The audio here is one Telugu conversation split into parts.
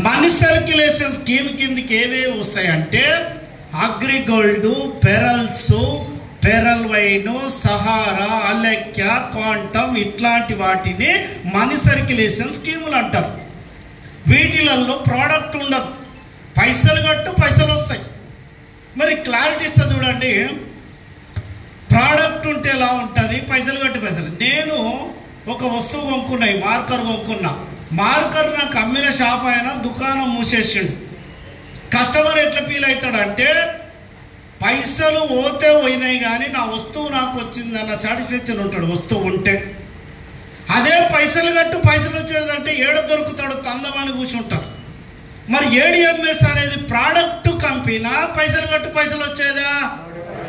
మనీ సర్క్యులేషన్ స్కీమ్ కిందకి ఏవేవి వస్తాయంటే AgriGold, pearls, pearl wine, Sahara, Alekhya, quantum ఇట్లాంటి వాటిని మనీ సర్క్యులేషన్ స్కీములు అంటారు. వీటిలలో ప్రోడక్ట్ ఉండదు, పైసలు కట్టు పైసలు వస్తాయి. మరి క్లారిటీ ఇస్తా చూడండి, ప్రోడక్ట్ ఉంటే ఎలా ఉంటుంది, పైసలు కట్టి పైసలు. నేను ఒక వస్తువు కొనుక్కున్నా, మార్కర్ కొనుక్కున్నా. మార్కర్ నాకు అమ్మిన షాప్ అయినా దుకాణం మూసేసిండు. కస్టమర్ ఎట్లా ఫీల్ అవుతాడంటే పైసలు పోతే పోయినాయి కానీ నా వస్తువు నాకు వచ్చిందన్న సాటిస్ఫాక్షన్ ఉంటాడు వస్తువు ఉంటే. అదే పైసలు కట్టు పైసలు వచ్చేదంటే ఏడ దొరుకుతాడు తందమని కూర్చుంటారు. మరి ఏడిఎంఎస్ అనేది ప్రోడక్ట్ కంపెనీ, పైసలు కట్టు పైసలు వచ్చేదా?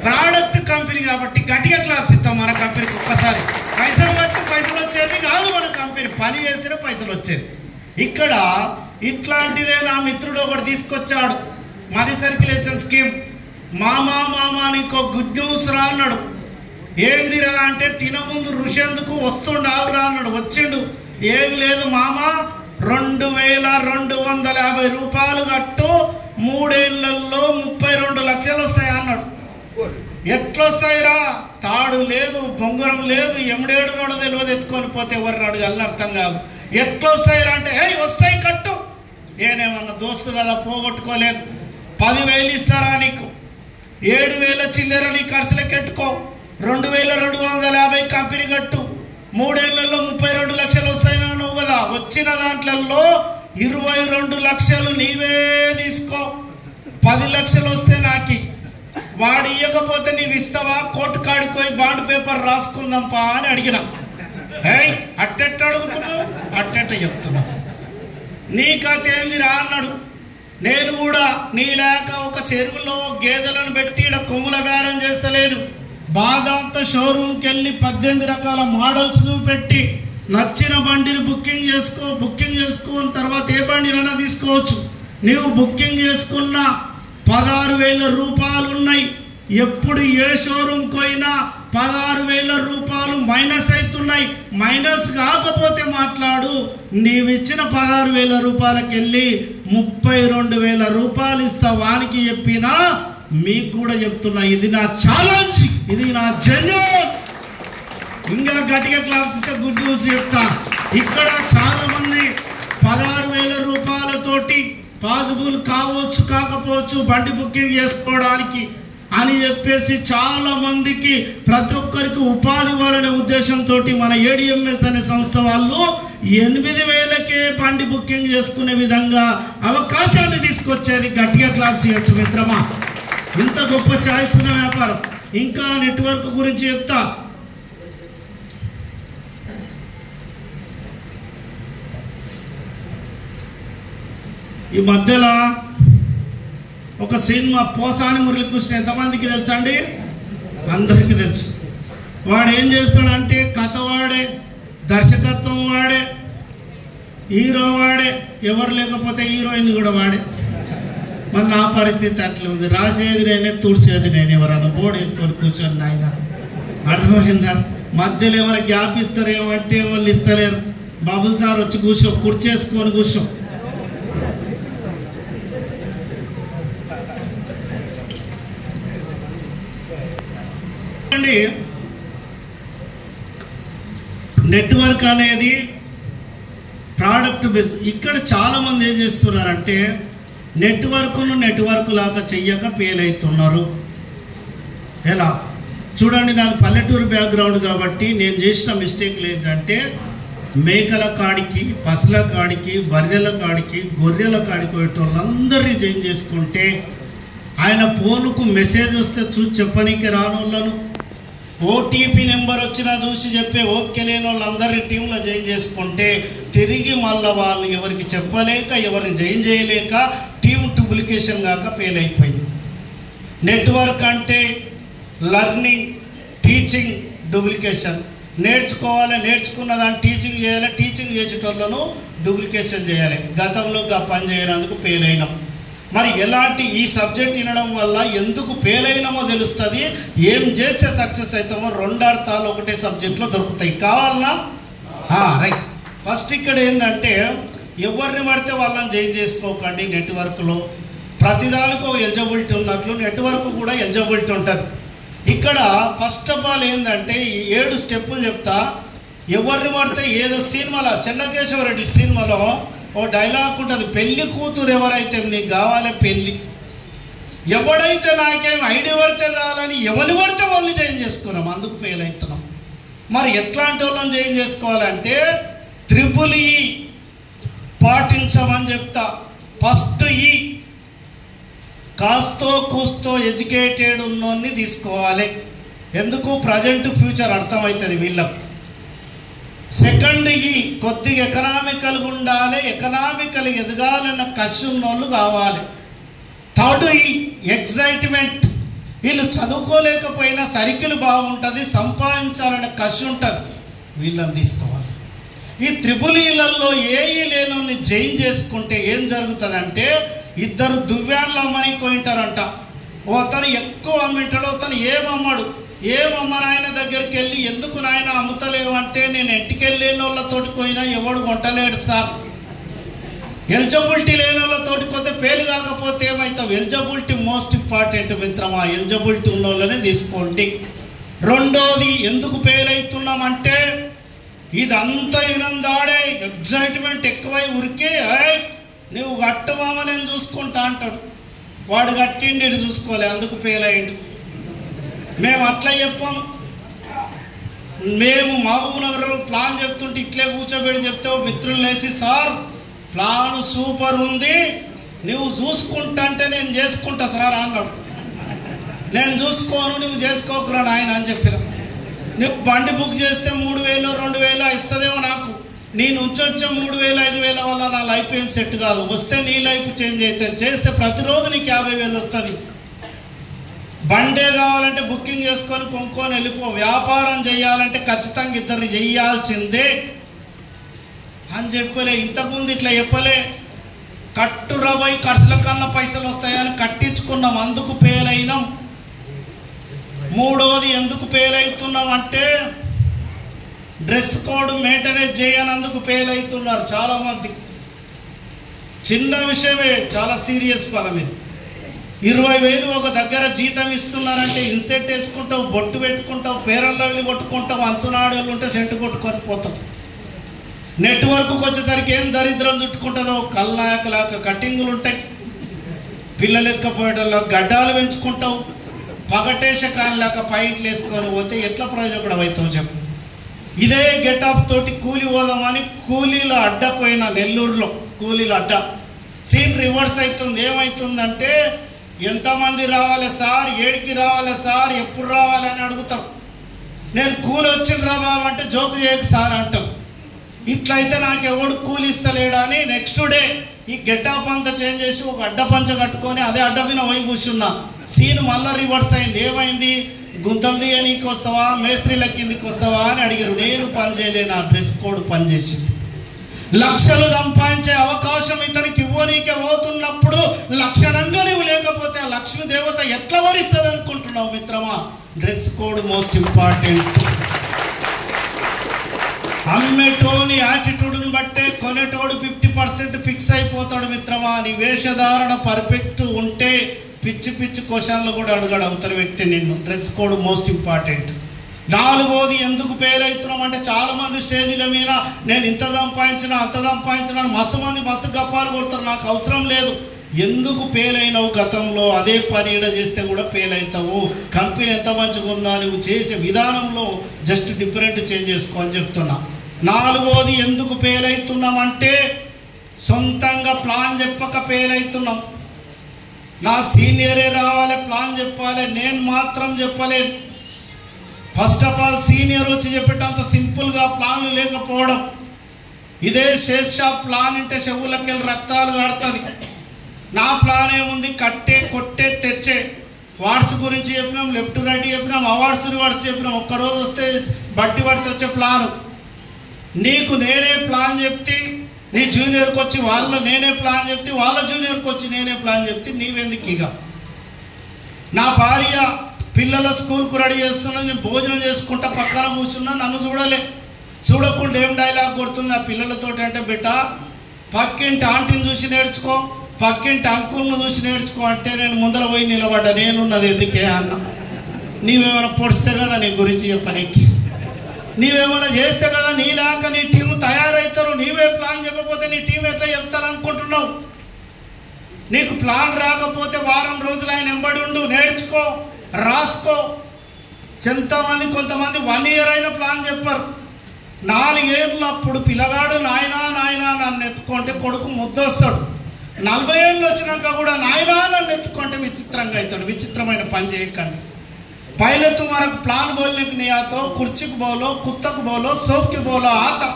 ప్రోడక్ట్ కంపెనీ కాబట్టి గట్టిగా క్లాప్స్ ఇస్తాం మన కంపెనీకి. ఒక్కసారి పైసలు కట్టు పైసలు వచ్చేది కాదు మన కంపెనీ, పని చేస్తేనే పైసలు వచ్చేది. ఇక్కడ ఇట్లాంటిదే నా మిత్రుడు ఒకటి తీసుకొచ్చాడు మనీ సర్క్యులేషన్ స్కీమ్. మామా నీకు గుడ్ న్యూస్ రా అన్నాడు. ఏందిరా అంటే తినముందు ఋషెందుకు వస్తుండాగురా అన్నాడు. వచ్చిండు, ఏం లేదు మామా 2250 రూపాయలు కట్టు, 3 ఏళ్లలో 32 లక్షలు వస్తాయి అన్నాడు. ఎట్లొస్తాయిరా? తాడు లేదు, బొంగరం లేదు, ఎముడేడు నోడ తెలియదు, ఎత్తుకొని పోతే ఎవరిని అడగాలని అర్థం కాదు. ఎట్లొస్తాయిరా అంటే వస్తాయి కట్టు. నేనేమన్నా దోస్తు కదా పోగొట్టుకోలేను. 10,000 ఇస్తారా నీకు, 7,000 చిల్లర నీ ఖర్చులకు పెట్టుకో, 2,250 కంపెనీ కట్టు, 3 ఏళ్లలో 32 లక్షలు వస్తాయన్నావు కదా. వచ్చిన దాంట్లో 22 లక్షలు నీవే తీసుకో, 10 లక్షలు వస్తే నాకు. వాడు ఇవ్వకపోతే నీవు ఇస్తావా? కోర్టు కాడికి పోయి బాండ్ పేపర్ రాసుకుందాంపా అని అడిగిన. అట్టెట్ట అడుగుతున్నావు, అట్టెట్ట చెప్తున్నావు, నీ కథ ఏంది రా అన్నాడు. నేను కూడా నీ లేక ఒక చెరువులో గేదెలను పెట్టి కొమ్ముల బేరం చేస్తలేను. బాదాంతో షోరూమ్కి వెళ్ళి 18 రకాల మోడల్స్ పెట్టి నచ్చిన బండిని బుకింగ్ చేసుకున్న తర్వాత ఏ బండినైనా తీసుకోవచ్చు. నీవు బుకింగ్ చేసుకున్న 16,000 రూపాయలు ఉన్నాయి. ఎప్పుడు ఏ షోరూమ్కి పోయినా 16,000 రూపాయలు మైనస్ అవుతున్నాయి. మైనస్ కాకపోతే మాట్లాడు, నీవిచ్చిన 16,000 రూపాయలకి వెళ్ళి 32,000 రూపాయలు ఇస్తా వానికి చెప్పినా మీకు కూడా చెప్తున్నా. ఇది నా ఛాలెంజ్, ఇది నా జెన్యూన్. ఇంకా గట్టిగా క్లాప్స్ ఇస్తే గుడ్ న్యూస్ చెప్తా. ఇక్కడ చాలా మంది 16,000 రూపాయలతోటి పాసిబుల్ కావచ్చు కాకపోవచ్చు బండి బుకింగ్ చేసుకోవడానికి అని చెప్పేసి చాలా మందికి ప్రతి ఒక్కరికి ఉపాధి ఇవ్వాలనే ఉద్దేశంతో మన ఏడిఎంఎస్ అనే సంస్థ వాళ్ళు 8,000కే బండి బుకింగ్ చేసుకునే విధంగా అవకాశాన్ని తీసుకొచ్చేది. గట్టిగా క్లాప్స్ ఇవ్వచ్చు మిత్రమా. ఇంత గొప్ప ఛాయిస్ ఉన్న వ్యాపారం. ఇంకా నెట్వర్క్ గురించి చెప్తా. ఈ మధ్యలో ఒక సినిమా పోసాని మురళీకృష్ణ ఎంతమందికి తెలుసా అండి? అందరికీ తెలుసు. వాడు ఏం చేస్తాడంటే కథ వాడే, దర్శకత్వం వాడే, హీరో వాడే, ఎవరు లేకపోతే హీరోయిన్ కూడా వాడే. మరి నా పరిస్థితి అట్లా ఉంది. రాసేది నేనే, తుడిచేది నేను. ఎవరన్నా బోర్డు వేసుకొని కూర్చొని నాయన, అర్థమైందా? మధ్యలో ఎవరైనా గ్యాప్ ఇస్తారేమో అంటే వాళ్ళు ఇస్తలేరు. బాబుల్ సార్ వచ్చి కూర్చో, కుర్చేసుకొని కూర్చో. నెట్వర్క్ అనేది ప్రోడక్ట్ బేస్. ఇక్కడ చాలా మంది ఏం చేస్తున్నారంటే నెట్వర్క్ లాగా చెయ్యక ఫెయిల్ అవుతున్నారు. ఎలా చూడండి, నాకు పల్లెటూరు బ్యాక్గ్రౌండ్ కాబట్టి నేను చేసిన మిస్టేక్లు ఏంటంటే మేకల కాడికి, పసుల కాడికి, బర్రెల కాడికి, గొర్రెల కాడికి పోయేటోళ్ళందరినీ చేంజ్ చేసుకుంటే ఆయన ఫోన్కు మెసేజ్ వస్తే చూసి చెప్పనీకి రానోళ్ళను, ఓటీపీ నెంబర్ వచ్చినా చూసి చెప్పే ఓపిక లేని వాళ్ళందరినీ టీంలో జాయిన్ చేసుకుంటే తిరిగి మళ్ళీ వాళ్ళు ఎవరికి చెప్పలేక, ఎవరిని జాయిన్ చేయలేక టీం డూప్లికేషన్ కాక ఫెయిల్ అయిపోయింది. నెట్వర్క్ అంటే లర్నింగ్, టీచింగ్, డూప్లికేషన్. నేర్చుకోవాలి, నేర్చుకున్న దాన్ని టీచింగ్ చేయాలి, టీచింగ్ చేసేటోళ్ళను డూప్లికేషన్ చేయాలి. గతంలో పని చేయనందుకు ఫెయిల్ అయినాం. మరి ఎలాంటి ఈ సబ్జెక్ట్ వినడం వల్ల ఎందుకు ఫెయిల్ అయినామో తెలుస్తుంది, ఏం చేస్తే సక్సెస్ అవుతామో. 2 అర్థాలు ఒకటే సబ్జెక్ట్లో దొరుకుతాయి. కావాలన్నా రైట్. ఫస్ట్ ఇక్కడ ఏంటంటే ఎవరిని పడితే వాళ్ళని జాయిన్ చేసుకోకండి. నెట్వర్క్లో ప్రతిదానికి ఒక ఎలిజిబిలిటీ ఉన్నట్లు నెట్వర్క్ కూడా ఎలిజిబిలిటీ ఉంటుంది. ఇక్కడ ఫస్ట్ ఆఫ్ ఆల్ ఏంటంటే ఈ 7 స్టెప్పులు చెప్తా. ఎవరిని పడితే ఏదో సినిమాలో చెన్నకేశవరెడ్డి సినిమాలో ఓ డైలాగ్ ఉంటుంది, పెళ్లి కూతురు ఎవరైతే నీకు కావాలి పెళ్ళి, ఎవడైతే నాకేం ఐడి పడితే చాలని ఎవరిని పడితే వాళ్ళని జాయిన్ చేసుకున్నాం, అందుకు ఫెయిల్ అవుతున్నాం. మరి ఎట్లాంటి వాళ్ళని జాయిన్ చేసుకోవాలంటే EEE పాటించమని చెప్తా. ఫస్ట్ కాస్తో కూస్తో ఎడ్యుకేటెడ్ ఉన్నోన్ని తీసుకోవాలి, ఎందుకు ప్రజెంట్ ఫ్యూచర్ అర్థమవుతుంది వీళ్ళకు. సెకండ్ కొద్దిగా ఎకనామికల్గా ఉండాలి, ఎకనామికల్ ఎదగాలన్న కసి ఉన్నోళ్ళు కావాలి. థర్డ్ ఎగ్జైట్మెంట్, వీళ్ళు చదువుకోలేకపోయినా సర్కిల్ బాగుంటుంది, సంపాదించాలనే కసి ఉంటుంది, వీళ్ళని తీసుకోవాలి. ఈ EEEలలో ఏఈ లేని జాయిన్ చేసుకుంటే ఏం జరుగుతుందంటే ఇద్దరు దువ్యాన్లు అమ్మని పోయింటారంట. ఓ అతను ఎక్కువ అమ్మింటాడు, అతను ఏమమ్మడు, ఏమమ్మని ఆయన దగ్గరికి వెళ్ళి ఎందుకు నాయన అమ్ముతలేవు అంటే నేను ఇంటికెళ్ళిన వాళ్ళతోటి పోయినా ఎవడు కొంటలేడు సార్. ఎలిజిబిలిటీ లేని వాళ్ళతోటి పోతే పేరు కాకపోతే ఏమవుతావు. ఎలిజిబిలిటీ మోస్ట్ ఇంపార్టెంట్ మిత్రమా, ఎలిజిబిలిటీ ఉన్న వాళ్ళనే తీసుకోండి. రెండోది ఎందుకు ఫెయిల్ అవుతున్నామంటే ఇదంతా ఇనందాడే ఎగ్జైట్మెంట్ ఎక్కువై ఉరికే నువ్వు కట్టమామ నేను చూసుకుంటా అంటాడు, వాడు కట్టిండి ఇటు చూసుకోలే, అందుకు ఫెయిల్ అయ్యిండు. మేము అట్లా చెప్పాము. మేము మహబూబ్నగర్లో ప్లాన్ చెప్తుంటే ఇట్లే కూర్చోబెట్టి చెప్తే మిత్రులు వేసి సార్ ప్లాన్ సూపర్ ఉంది, నువ్వు చూసుకుంటా అంటే నేను చేసుకుంటా సార్ అన్నాడు. నేను చూసుకోను, నువ్వు చేసుకోకురా నాయన అని చెప్పిన. నువ్వు బండి బుక్ చేస్తే 3000 2000 ఇస్తుందేమో నాకు, నేను వచ్చే 3000 5000 వల్ల నా లైఫ్ ఏం సెట్ కాదు. వస్తే నీ లైఫ్ చేంజ్ అవుతుంది, చేస్తే ప్రతిరోజు నీకు 50,000 వస్తుంది. బండే కావాలంటే బుకింగ్ చేసుకొని కొనుక్కొని వెళ్ళిపో. వ్యాపారం చేయాలంటే ఖచ్చితంగా ఇద్దరు చేయాల్సిందే అని చెప్పలే. ఇంతకుముందు ఇట్లా చెప్పలే, కట్టు 20 ఖర్చుల కన్నా పైసలు వస్తాయని కట్టించుకున్నాం, అందుకు ఫెయిల్ అయినాం. మూడోది ఎందుకు ఫెయిల్ అవుతున్నాం అంటే డ్రెస్ కోడ్ మెయింటెనెన్స్ చేయనందుకు ఫెయిల్ అవుతున్నారు చాలామంది. చిన్న విషయమే, చాలా సీరియస్ పదం ఇది. 20,000 ఒక దగ్గర జీతం ఇస్తున్నారంటే ఇన్సెట్ వేసుకుంటావు, బొట్టు పెట్టుకుంటావు, పేరల్లో కొట్టుకుంటావు, అంచునాడలు ఉంటే సెంటు కొట్టుకొని పోతావు. నెట్వర్క్కి వచ్చేసరికి ఏం దరిద్రం చుట్టుకుంటుందో, కల్లాకలాక కటింగులు ఉంటాయి, పిల్లలు ఎత్తుకపోయేటల్లో గడ్డాలు పెంచుకుంటావు, పగటేస కాళ్ళలాక పైట్లు వేసుకొని పోతే ఎట్లా ప్రయోజకుడు అవుతావు చెప్పు. ఇదే గెటప్ తోటి కూలి పోదామని కూలీల అడ్డ పోయిన నెల్లూరులో కూలీల అడ్డ సీన్ రివర్స్ అవుతుంది. ఏమవుతుందంటే ఎంతమంది రావాలి సార్, ఏడికి రావాలి సార్, ఎప్పుడు రావాలి అని అడుగుతాం. నేను కూలి వచ్చిండ్రా బాబు అంటే జోకు చేయకు సార్ అంటాం. ఇట్లయితే నాకు ఎవడు కూలి ఇస్తలేడా అని నెక్స్ట్ డే ఈ గెటప్ అంతా చేంజ్ చేసి ఒక అడ్డ పంచ కట్టుకొని అదే అడ్డ మీద పోయి కూర్చున్నా. సీన్ మళ్ళీ రివర్స్ అయింది. ఏమైంది, గుంతలు తీయనీకి వస్తావా, మేస్త్రీల కిందికి వస్తావా అని అడిగారు. నేను పని చేయలేను, ఆ డ్రెస్ కోడ్ పనిచేసింది. లక్షలు సంపాదించే అవకాశం ఇతనికి ఇవ్వనీకే పోతున్నప్పుడు లక్షణంగా నువ్వు లేకపోతే ఆ లక్ష్మీ దేవత ఎట్లా వరిస్తుంది అనుకుంటున్నావు మిత్రమా. Dress code most important. అమ్మేటోని యాటిట్యూడ్ని బట్టే కొనేటోడు 50% ఫిక్స్ అయిపోతాడు మిత్రమా. నీ వేషధారణ పర్ఫెక్ట్ ఉంటే పిచ్చి పిచ్చి క్వశ్చన్లు కూడా అడగడు అవతల వ్యక్తి నిన్ను. Dress code most important. నాలుగోది ఎందుకు ఫెయిల్ అవుతున్నాం అంటే చాలామంది స్టేజీల మీద నేను ఇంత సంపాదించిన అంత సంపాదించిన మస్తు మంది మస్తు గప్పాలు కొడతారు, నాకు అవసరం లేదు. ఎందుకు ఫెయిల్ అయినావు గతంలో, అదే పని ఈడ చేస్తే కూడా ఫెయిల్ అవుతావు. కంపెనీ ఎంత మంచిగా ఉన్నా నువ్వు చేసే విధానంలో జస్ట్ డిఫరెంట్ చేంజ్ చేసుకో అని చెప్తున్నా. నాలుగోది ఎందుకు ఫెయిల్ అవుతున్నామంటే సొంతంగా ప్లాన్ చెప్పక ఫెయిల్ అవుతున్నాం. నా సీనియరే రావాలి ప్లాన్ చెప్పాలి, నేను మాత్రం చెప్పలేను. ఫస్ట్ ఆఫ్ ఆల్ సీనియర్ వచ్చి చెప్పేటంత సింపుల్గా ప్లాన్లు లేకపోవడం. ఇదే షేప్ షాప్ ప్లాన్ అంటే చెవులకెళ్ళి రక్తాలు కాడుతుంది. నా ప్లాన్ ఏముంది, కట్టే కొట్టే తెచ్చే. వార్డ్స్ గురించి చెప్పినాం, లెఫ్ట్ రైట్ చెప్పినాం, అవార్డ్స్ రివార్డ్స్ చెప్పినాం. ఒక్కరోజు వస్తే బట్టి పడితే వచ్చే ప్లాను. నీకు నేనే ప్లాన్ చెప్తే నీ జూనియర్కి వచ్చి వాళ్ళ నేనే ప్లాన్ చెప్తే వాళ్ళ జూనియర్కి వచ్చి నేనే ప్లాన్ చెప్తే నీవెందుకు ఇక. నా భార్య పిల్లల స్కూల్కు రెడీ చేస్తున్నా, నేను భోజనం చేసుకుంటా పక్కన కూర్చున్నా, నన్ను చూడలే. చూడకుండా ఏం డైలాగ్ కొడుతుంది ఆ పిల్లలతోటి అంటే, బిడ్డ పక్కింటి ఆంటీని చూసి నేర్చుకో, పక్కింటి అంకుల్ని చూసి నేర్చుకో అంటే నేను ముందర పోయి నిలబడ్డా. నేనున్నది ఎందుకే అన్న. నీవేమైనా పొడిస్తే కదా నీ గురించి చెప్పనీకి, నీవేమైనా చేస్తే కదా నీలాక నీ టీము తయారవుతారు. నీవే ప్లాన్ చెప్పకపోతే నీ టీం ఎట్లా చెప్తారు అనుకుంటున్నావు? నీకు ప్లాన్ రాకపోతే వారం రోజులు ఆయన వెంబడి ఉండు, నేర్చుకో, రాసుకో. కొంతమంది 1 year అయినా ప్లాన్ చెప్పారు. 4 ఏళ్ళు అప్పుడు పిల్లగాడు నాయనా నన్ను ఎత్తుకుంటే కొడుకు ముద్దొస్తాడు. 40 ఏళ్ళు వచ్చినాక కూడా నాయనా నన్ను ఎత్తుకుంటే విచిత్రంగా అవుతాడు. విచిత్రమైన పని చేయకండి. पहले तुम्हारा प्लान बोलने की नहीं आता, कुर्ची को बोलो, कुत्ता को बोलो, सोप के बोलो आता.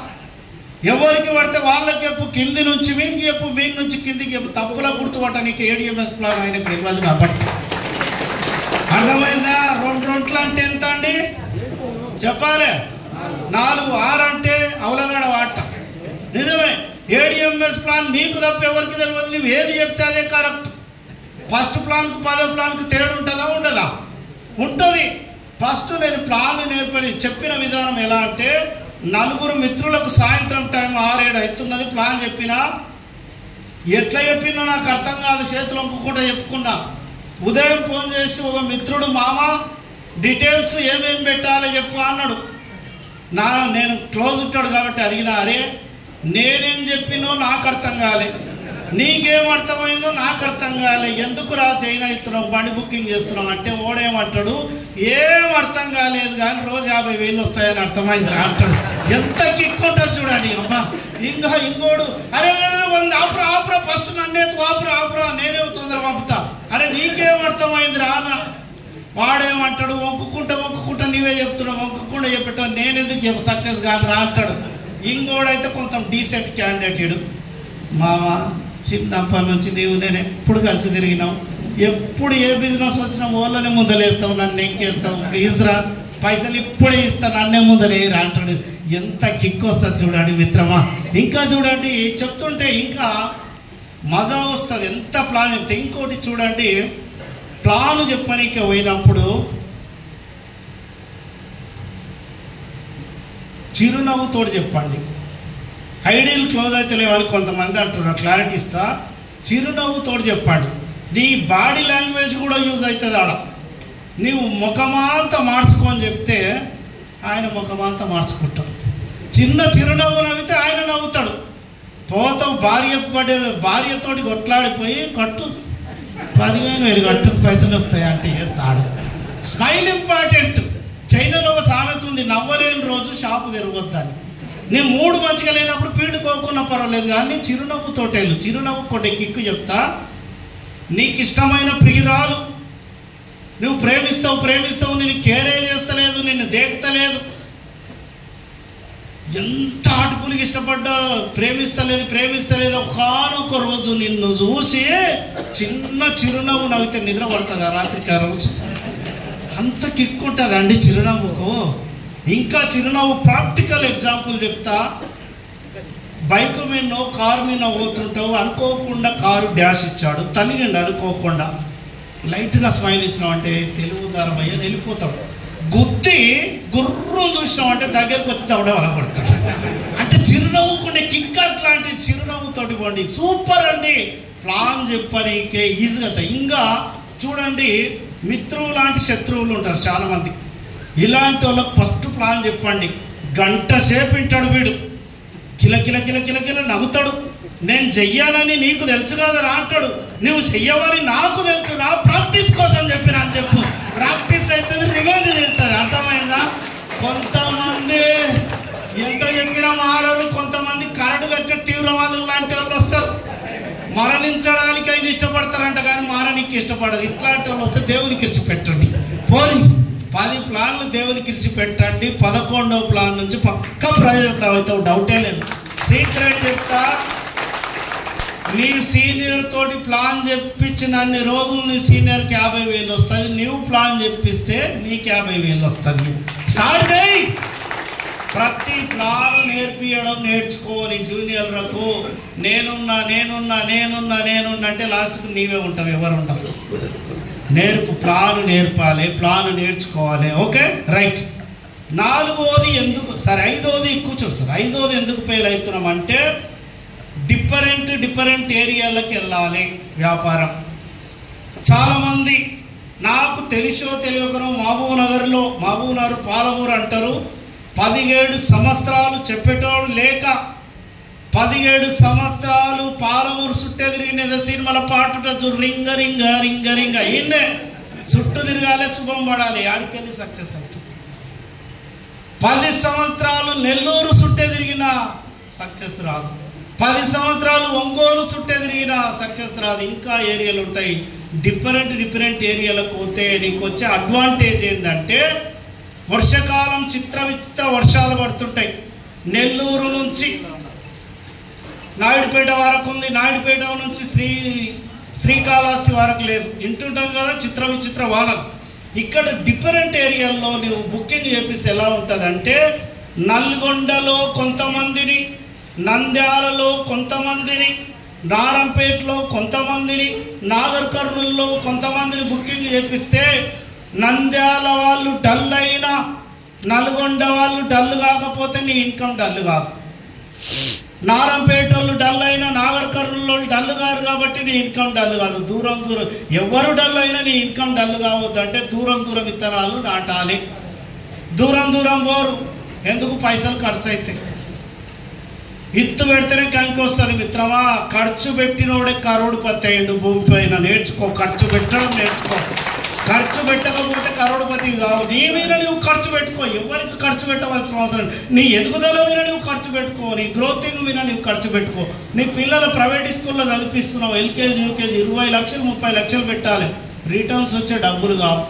ఎవరికి పడితే వాళ్ళకి చెప్పు, కింది నుంచి మీనికి చెప్పు, మీన్ నుంచి కిందికి చెప్పు. తప్పులా గుర్తుపట్టడానికి ADMS ప్లాన్ ఆయనకు తెలియదు కాబట్టి. అర్థమైందా? 2 రొంట్లు అంటే ఎంత అండి చెప్పాలి? 4 6 అంటే అవలగాడ వాట. నిజమే. ADMS ప్లాన్ నీకు తప్ప ఎవరికి తెలియదు. నువ్వు ఏది చెప్తే అదే కరెక్ట్. ఫస్ట్ ప్లాన్కు 10వ ప్లాన్కు తేడా ఉంటుందా? ఉండదా? ఉంటుంది. ఫస్ట్ నేను ప్లాన్ నేర్పడి చెప్పిన విధానం ఎలా అంటే, 4 మిత్రులకు సాయంత్రం టైం 6-7 అవుతున్నది. ప్లాన్ చెప్పినా, ఎట్లా చెప్పినా నాకు అర్థం కాదు, చేతులు అంపుకుంటా చెప్పుకున్నా. ఉదయం ఫోన్ చేసి ఒక మిత్రుడు, మామ డీటెయిల్స్ ఏమేమి పెట్టాలో చెప్పు అన్నాడు. నేను క్లోజ్ ఉంటాడు కాబట్టి అడిగినా, అరే నేనేం చెప్పినో నాకు అర్థం కాలే, నీకేం అర్థమైందో నాకు అర్థం కాలే, ఎందుకు రా చైన్ అవుతున్నావు, బండి బుకింగ్ చేస్తున్నావు అంటే ఓడేమంటాడు, ఏం అర్థం కాలేదు కానీ రోజు 50,000 వస్తాయని అర్థమైంది రా అంటాడు. ఎంత కిక్కుంటుంది చూడండి. అమ్మా ఇంకోడు, అరే ఆపురా ఫస్ట్ నన్నే ఆపురా నేనే తొందర పంపుతా. అరే నీకేం అర్థమైంది రా అన్న. వాడేమంటాడు, వంకుకుంటా నీవే చెప్తున్నావు, వంకుకుండా చెప్పేటా నేను ఎందుకు సక్సెస్ కాదు రా అంటాడు. ఇంకోడైతే కొంచెం డీసెంట్ క్యాండిడేట్, మామ చిన్నప్పటి నుంచి నేను ఎప్పుడు కలిసి తిరిగినావు, ఎప్పుడు ఏ బిజినెస్ వచ్చినా ఓళ్ళనే ముందలేస్తావు, నన్ను ఎక్కేస్తావు, ప్లీజ్ రా పైసలు ఇప్పుడే ఇస్తా, నన్నే ముందలేరా అంటాడు. ఎంత కిక్ వస్తుంది చూడండి మిత్రమా. ఇంకా చూడండి, చెప్తుంటే ఇంకా మజా వస్తుంది ఎంత ప్లాన్ చెప్తే. ఇంకోటి చూడండి, ప్లాన్ చెప్పనీకి పోయినప్పుడు చిరునవ్వుతో చెప్పండి. ఐడియల్ క్లోజ్ అయితే లేవని కొంతమంది అంటున్నారు, క్లారిటీ ఇస్తా. చిరునవ్వుతో చెప్పండి. నీ బాడీ లాంగ్వేజ్ కూడా యూజ్ అవుతుంది ఆడ. నీవు ముఖమాంతా మార్చుకొని చెప్తే ఆయన ముఖమాంతా మార్చుకుంటాడు. చిన్న చిరునవ్వు నవ్వితే ఆయన నవ్వుతాడు. పోతావు భార్యతోటి కొట్లాడిపోయి కట్టు 10,000 కట్టు పైసలు వస్తాయి అంటే వేస్తాడు. Smile important. చైనాలో ఒక సామెత ఉంది, నవ్వలేని రోజు షాపు తెరవద్దని. నేను మూడు మంచిగా లేనప్పుడు పీడుకోకున్నా పర్వాలేదు కానీ చిరునవ్వుతోటేళ్ళు. చిరునవ్వు కొట్టే కిక్కు చెప్తా. నీకు ఇష్టమైన ప్రియురాలు, నువ్వు ప్రేమిస్తావు, నిన్ను కేరే చేస్తలేదు, నిన్ను దేక్తలేదు, ఎంత ఆటుపులికి ఇష్టపడ్డా ప్రేమిస్తలేదు. ఒకానొక రోజు నిన్ను చూసి చిన్న చిరునవ్వు నవ్వితే నిద్ర పడుతుందా రాత్రికి? ఆ రోజు అంత కిక్కుంటుంది అండి చిరునవ్వుకు. ఇంకా చిరునవ్వు ప్రాక్టికల్ ఎగ్జాంపుల్ చెప్తా. బైక్ మీదనో కారు మీద పోతుంటావు, అనుకోకుండా కారు డ్యాష్ ఇచ్చాడు, తనిగండి అనుకోకుండా. లైట్గా స్మైల్ ఇచ్చినావు అంటే తెలుగుదారం అయ్యా వెళ్ళిపోతాడు. గుర్తి గుర్రం చూసినావు అంటే దగ్గరకు వచ్చి తవడే వలపడతాడు. అంటే చిరునవ్వుకుండే కిక్ అట్లాంటి చిరునవ్వుతోటి పోండి. సూపర్ అండి. ప్లాన్ చెప్పనీకే ఈజీగా. ఇంకా చూడండి, మిత్రువు లాంటి శత్రువులు ఉంటారు చాలామంది. ఇలాంటి వాళ్ళకి ఫస్ట్ ప్లాన్ చెప్పండి. గంట సేపు వింటాడు వీడు, కిల నవ్వుతాడు. నేను చెయ్యాలని నీకు తెలుసు కదా రా అంటాడు. నువ్వు చెయ్యవని నాకు తెలుసు రా, ప్రాక్టీస్ కోసం చెప్పినా అని చెప్పు. ప్రాక్టీస్ అవుతుంది, రివెంజ్ తిరుగుతుంది. అర్థమైందా? కొంతమంది ఎంత చెప్పినా మారరు. కొంతమంది కరడు కట్టే తీవ్రవాదులు లాంటి వాళ్ళు వస్తారు. మరణించడానికి ఆయన ఇష్టపడతారంట కానీ మారనికి ఇష్టపడరు. ఇట్లాంటి వాళ్ళు వస్తే దేవునికి ఇచ్చి పెట్టండి. పోనీ 10 ప్లాన్లు దేవునికి ఇచ్చి పెట్టండి. 11వ ప్లాన్ నుంచి పక్క ప్రయోజనం అవుతావు, డౌటే లేదు. సీక్రెట్ చెప్తా. నీ సీనియర్ తోటి ప్లాన్ చెప్పించిన అన్ని రోజులు నీ సీనియర్కి 50,000 వస్తుంది. నువ్వు ప్లాన్ చెప్పిస్తే నీకు 50,000 వస్తుంది. స్టార్ట్ చేయి. ప్రతి ప్లాన్ నేర్పియడం నేర్చుకోని జూనియర్లకు. నేనున్నా అంటే లాస్ట్కి నీవే ఉంటావు, ఎవరు ఉంటావు. ప్లాన్ నేర్పాలి, ప్లాన్ నేర్చుకోవాలి. Okay right. 4వది ఎందుకు సరే 5వది కూర్చోడు సార్. 5వది ఎందుకు ఫెయిల్ అవుతున్నాం అంటే డిఫరెంట్ ఏరియాలకు వెళ్ళాలి వ్యాపారం. చాలామంది నాకు తెలిసో తెలియకనో మహబూబ్నగర్ పాలమూరు అంటారు, 17 సంవత్సరాలు చెప్పేటోడు లేక 17 సంవత్సరాలు పాలమూరు చుట్టే తిరిగిన సినిమాల పాటు రింగ రింగ రింగ రింగ ఈయన్నే చుట్టూ తిరగాలి, శుభం పడాలి, ఆడికెళ్ళి సక్సెస్ అవుతుంది. 10 సంవత్సరాలు నెల్లూరు చుట్టే తిరిగిన సక్సెస్ రాదు, 10 సంవత్సరాలు ఒంగోలు చుట్టే తిరిగిన సక్సెస్ రాదు. ఇంకా ఏరియాలు ఉంటాయి. డిఫరెంట్ ఏరియాలకు పోతే నీకు వచ్చే అడ్వాంటేజ్ ఏంటంటే వర్షాకాలం విచిత్ర వర్షాలు పడుతుంటాయి. నెల్లూరు నుంచి నాయుడుపేట వరకు ఉంది, నాయుడుపేట నుంచి శ్రీకాళహస్తి వరకు లేదు. వింటుంటాం కదా విచిత్ర వానలు. ఇక్కడ డిఫరెంట్ ఏరియాల్లో నువ్వు బుకింగ్ చేపిస్తే ఎలా ఉంటుందంటే నల్గొండలో కొంతమందిని, నంద్యాలలో కొంతమందిని, నారంపేటలో కొంతమందిని, నాగర్ కర్నూల్లో కొంతమందిని బుకింగ్ చేపిస్తే నంద్యాల వాళ్ళు డల్ అయినా నల్గొండ వాళ్ళు డల్ కాకపోతే నీ ఇన్కమ్ డల్ కాదు. నారంపేట వాళ్ళు డల్ అయినా నాగర్ కర్నూలు వాళ్ళు డల్ కాదు కాబట్టి నీ ఇన్కమ్ డల్ కాదు. దూరం ఎవరు డల్ అయినా నీ ఇన్కమ్ డల్ కావద్దు అంటే దూరం విత్తనాలు నాటాలి. దూరం పోరు, ఎందుకు పైసలు ఖర్చు అవుతాయి. ఇత్తు పెడితేనే కంకి వస్తుంది మిత్రమా. ఖర్చు పెట్టినోడే కరోడుపతి అయ్యిండు భూమి పైన. నేర్చుకో, ఖర్చు పెట్టడం నేర్చుకో. ఖర్చు పెట్టకపోతే కరోడుపతి కావు. నీ మీద నువ్వు ఖర్చు పెట్టుకో, ఎవరికి ఖర్చు పెట్టవలసిన అవసరం. నీ ఎదుగుదల మీద నువ్వు ఖర్చు పెట్టుకో, నీ గ్రోతింగ్ మీద నువ్వు ఖర్చు పెట్టుకో. నీ పిల్లలు ప్రైవేట్ స్కూల్లో చదివిస్తున్నావు, ఎల్కేజీ యూకేజీ 20 లక్షలు 30 లక్షలు పెట్టాలి, రిటర్న్స్ వచ్చే డబ్బులు కావు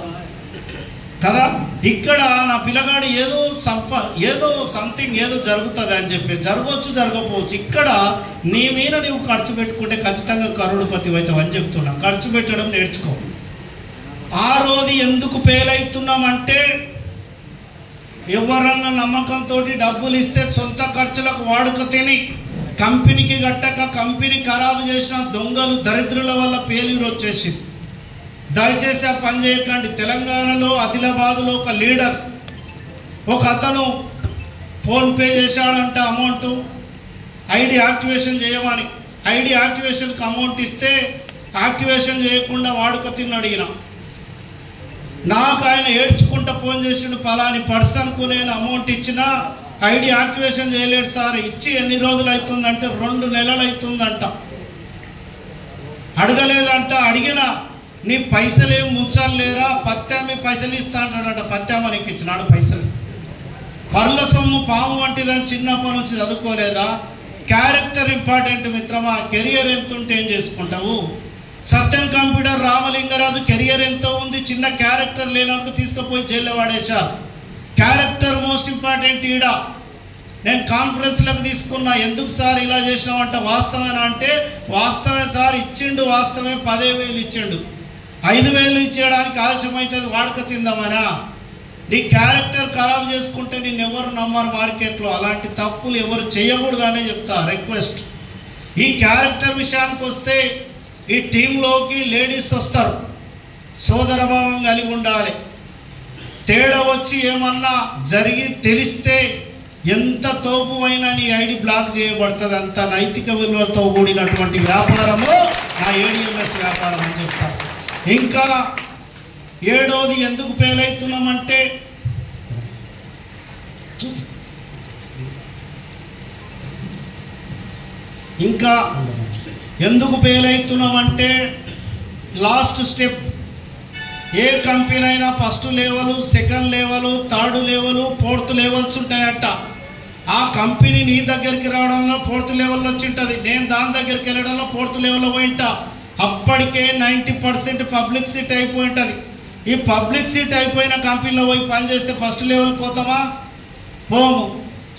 కదా. ఇక్కడ నా పిల్లగాడు ఏదో సంథింగ్ ఏదో జరుగుతుంది అని చెప్పి జరగవచ్చు జరగకపోవచ్చు. ఇక్కడ నీ మీద నువ్వు ఖర్చు పెట్టుకుంటే ఖచ్చితంగా కరోడుపతి అవుతావు అని చెప్తున్నా. ఖర్చు పెట్టడం నేర్చుకో. ఆ రోజు ఎందుకు ఫెయిల్ అవుతున్నామంటే ఎవరన్నా నమ్మకంతో డబ్బులు ఇస్తే సొంత ఖర్చులకు వాడుక తిని కంపెనీకి గట్టక కంపెనీ ఖరాబు చేసిన దొంగలు దరిద్రుల వల్ల ఫెయిల్యూర్ వచ్చేసింది. దయచేసి ఆ పని చేయకండి. తెలంగాణలో ఆదిలాబాద్లో ఒక లీడర్, ఒక అతను ఫోన్పే చేశాడంట అమౌంట్ ఐడి యాక్టివేషన్ చేయమని. ఐడి యాక్టివేషన్కి అమౌంట్ ఇస్తే యాక్టివేషన్ చేయకుండా వాడుక తిన్నాడు. ఈయన నాకు ఆయన ఏడ్చుకుంటా ఫోన్ చేసిండు, పలాని పర్సన్కు నేను అమౌంట్ ఇచ్చినా ఐడి యాక్టివేషన్ చేయలేడు సార్. ఇచ్చి ఎన్ని రోజులు అవుతుందంటే 2 నెలలు అవుతుందంట. అడగలేదంట. అడిగిన నీ పైసలు ఏం ముంచాలి లేరా, పత్యామి పైసలు ఇస్తా అంటాడట. పత్యామ నీకు ఇచ్చినాడు పైసలు. పర్ల సొమ్ము పాము వంటిదని చిన్నప్పటి నుంచి చదువుకోలేదా? క్యారెక్టర్ ఇంపార్టెంట్ మిత్రమా. కెరియర్ ఎంత ఉంటే ఏం చేసుకుంటావు? సత్యం కంప్యూటర్ రామలింగరాజు కెరియర్ ఎంతో ఉంది, చిన్న క్యారెక్టర్ లేనందుకు తీసుకుపోయి జైల్లో పడేశారు. Character most important. ఈడ నేను కాన్ఫరెన్స్లకు తీసుకున్నా, ఎందుకు సార్ ఇలా చేసినావంట, వాస్తవేనా అంటే వాస్తవే సార్, ఇచ్చిండు వాస్తవే, 10,000 ఇచ్చిండు, 5,000 ఇచ్చేయడానికి ఆలస్యం అవుతుంది, వాడక తిందామనా? నీ క్యారెక్టర్ ఖరాబ్ చేసుకుంటే నిన్ను ఎవరు నమ్మరు మార్కెట్లో. అలాంటి తప్పులు ఎవరు చేయకూడదనే చెప్తా, రిక్వెస్ట్. ఈ క్యారెక్టర్ విషయానికి వస్తే ఈ టీంలోకి లేడీస్ వస్తారు, సోదరభావం కలిగి ఉండాలి. తేడా వచ్చి ఏమన్నా జరిగి తెలిస్తే ఎంత తోపు అయినా నీ ఐడి బ్లాక్ చేయబడుతుంది. అంత నైతిక విలువలతో కూడినటువంటి వ్యాపారము నా ఏడిఎంఎస్ వ్యాపారం అని చెప్తాను. ఇంకా 7వది ఎందుకు ఫెయిల్ అవుతున్నామంటే లాస్ట్ స్టెప్. ఏ కంపెనీ అయినా first level, second level, third level, 4th levels ఉంటాయట. ఆ కంపెనీ నీ దగ్గరికి రావడంలో 4th లెవెల్లో వచ్చి ఉంటుంది, నేను దాని దగ్గరికి వెళ్ళడంలో 4th లెవెల్లో పోయింటా. అప్పటికే 90% పబ్లిసిటీ అయిపోయి ఉంటుంది. ఈ పబ్లిసిటీ అయిపోయిన కంపెనీలో పోయి పనిచేస్తే ఫస్ట్ లెవెల్ పోతామా? పోము.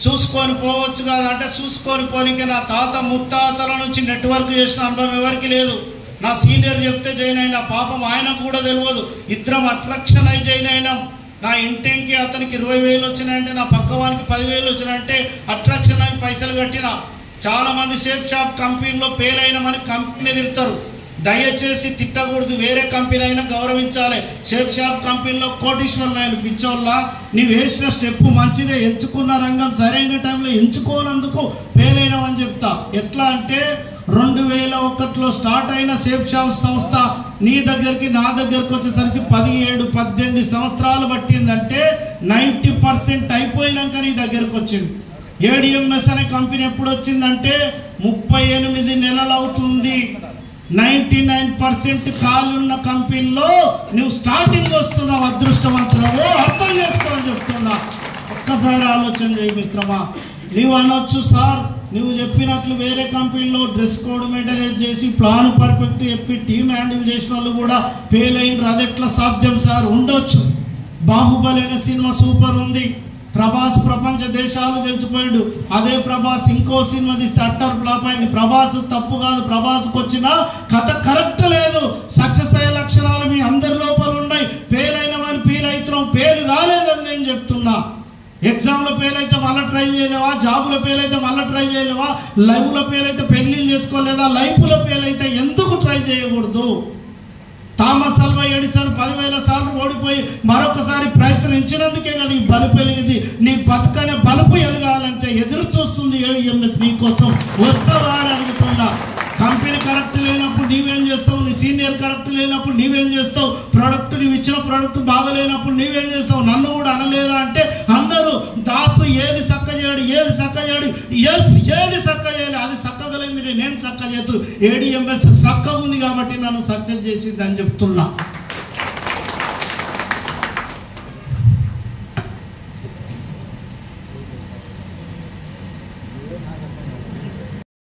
చూసుకొని పోవచ్చు కదా అంటే చూసుకొని పోనీకే నా తాత ముత్తాతల నుంచి నెట్వర్క్ చేసిన అనుభవం ఎవరికి లేదు. నా సీనియర్ చెప్తే జాయిన్ అయినా, పాపం ఆయనకు కూడా తెలియదు. ఇద్దరం అట్రాక్షన్ అయి జాయిన్ అయినాం. నా ఇంటికి అతనికి 20,000 వచ్చినాయంటే నా పక్క వానికి 10,000 వచ్చినాయంటే అట్రాక్షన్ అని పైసలు కట్టిన. చాలామంది షేప్ షాప్ కంపెనీలో ఫెయిల్ అయినామని కంపెనీ తిడతారు. దయచేసి తిట్టకూడదు. వేరే కంపెనీ అయినా గౌరవించాలి. షేప్ షాప్ కంపెనీలో కోటీశ్వర్లు ఆయన పిచ్చోళ్ళ. నీవు వేసిన స్టెప్ మంచిదే, ఎంచుకున్న రంగం సరైన టైంలో ఎంచుకోనందుకు ఫెయిల్ అయినావని చెప్తా. ఎట్లా అంటే 2001లో స్టార్ట్ అయిన షేప్ షాప్ సంస్థ నీ దగ్గరికి నా దగ్గరికి వచ్చేసరికి 17-18 సంవత్సరాలు పట్టిందంటే 90% అయిపోయినాక నీ దగ్గరికి వచ్చింది. ఏడిఎంఎస్ అనే కంపెనీ ఎప్పుడు వచ్చిందంటే 38 నెలలు అవుతుంది. 99% ఖాళీ ఉన్న కంపెనీలో నువ్వు స్టార్టింగ్ వస్తున్నావు. అదృష్టవంతులవు, అర్థం చేసుకోవాలని చెప్తున్నా. ఒక్కసారి ఆలోచన చేయి మిత్రమా. నీవు అనొచ్చు, సార్ నువ్వు చెప్పినట్లు వేరే కంపెనీలో డ్రెస్ కోడ్ మెయింటైన్ చేసి ప్లాన్ పర్ఫెక్ట్ చెప్పి టీమ్ హ్యాండిల్ చేసిన వాళ్ళు కూడా ఫెయిల్ అయినరు. అది ఎట్లా సాధ్యం సార్? ఉండొచ్చు. బాహుబలి అనే సినిమా సూపర్ ఉంది. ప్రభాస్ ప్రపంచ దేశాలు తెలిసిపోయాడు. అదే ప్రభాస్ ఇంకో సినిమా తీస్తే అట్టర్ ఫ్లాప్ అయింది. ప్రభాస్ తప్పు కాదు, ప్రభాస్కి వచ్చిన కథ కరెక్ట్ లేదు. సక్సెస్ అయ్యే లక్షణాలు మీ అందరి లోపల ఉన్నాయి. ఫెయిల్ అయినవని ఫీల్ అవుతున్నాం. ఫెయిల్ కాలేదని నేను చెప్తున్నా. ఎగ్జామ్లో ఫెయిల్ అయితే మళ్ళీ ట్రై చేయలేవా? జాబ్లో ఫెయిల్ అయితే మళ్ళీ ట్రై చేయలేవా? లైవ్లో ఫెయిల్ అయితే పెళ్ళిళ్ళు చేసుకోలేదా? లైఫ్లో ఫెయిల్ అయితే ఎందుకు ట్రై చేయకూడదు? థామస్ అల్వా ఎడిసన్ 10,000 సార్లు ఓడిపోయి మరొకసారి ప్రయత్నించినందుకే కదా ఈ బలుపు వెలిగింది. నీ బతుకనే బలుపు ఎలగాలంటే ఎదురు చూస్తుంది ఏడిఎంఎస్ నీ కోసం. వస్తావా అని అడుగుతున్నా. కంపెనీ కరెక్ట్ లేనప్పుడు నీవేం చేస్తావు? నీ సీనియర్ కరెక్ట్ లేనప్పుడు నీవేం చేస్తావు? ప్రోడక్ట్ నీవు ఇచ్చిన ప్రోడక్ట్ బాగలేనప్పుడు నీవేం చేస్తావు? నన్ను కూడా అనలేదా అంటే అందరూ దాసు ఏది చక్క చేయడు, ఏది చక్క చేయడు. ఎస్, ఏది చక్క చేయాలి అది చక్కగలిగింది. నేను చక్క చేస్తూ ఏడిఎంఎస్ చక్క ఉంది కాబట్టి నన్ను సక్సెస్ చేసింది అని చెప్తున్నా.